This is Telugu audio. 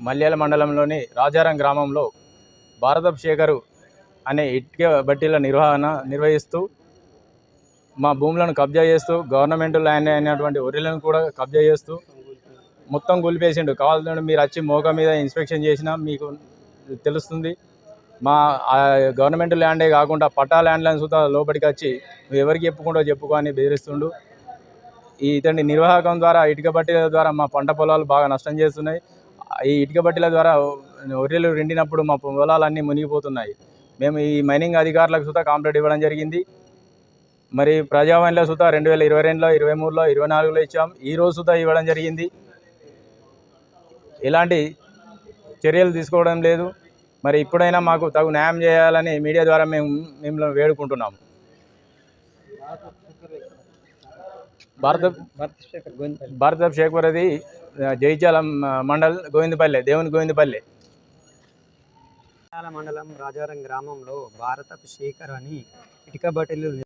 మల్యాల మండలంలోని రాజారం గ్రామంలో భారతపు శేఖరు అనే ఇటుక బట్టీల నిర్వహిస్తూ మా భూములను కబ్జా చేస్తూ గవర్నమెంట్ ల్యాండ్ అయినటువంటి ఒరిలను కూడా కబ్జా చేస్తూ మొత్తం కూలిపేసిండు. కావాలంటే మీరు వచ్చి మోక మీద ఇన్స్పెక్షన్ చేసినా మీకు తెలుస్తుంది. మా గవర్నమెంట్ ల్యాండే కాకుండా పట్టా ల్యాండ్లను సుతా లోపలికి వచ్చి నువ్వు ఎవరికి చెప్పుకో అని బెదిరిస్తుండు. ఇతని నిర్వాహకం ద్వారా ఇటుక బట్టీల ద్వారా మా పంట పొలాలు బాగా నష్టం చేస్తున్నాయి. ఈ ఇటుక బట్టీల ద్వారా ఒర్రెలు రెండినప్పుడు మా పొలాలన్నీ మునిగిపోతున్నాయి. మేము ఈ మైనింగ్ అధికారులకు సుతా కంప్లైంట్ ఇవ్వడం జరిగింది. మరి ప్రజావాణిలో సుతా 2022లో 23లో 24లో ఇచ్చాం. ఈరోజు సుతా ఇవ్వడం జరిగింది. ఎలాంటి చర్యలు తీసుకోవడం లేదు. మరి ఇప్పుడైనా మాకు తగు న్యాయం చేయాలని మీడియా ద్వారా మేము వేడుకుంటున్నాము. భారతపు శేఖర్ అది జైత్యాల మండల్ గోవిందపల్లె దేవుని గోవిందపల్లె మండలం రాజారం గ్రామంలో భారతపు శేఖర్ అని ఇటుక బట్టీలు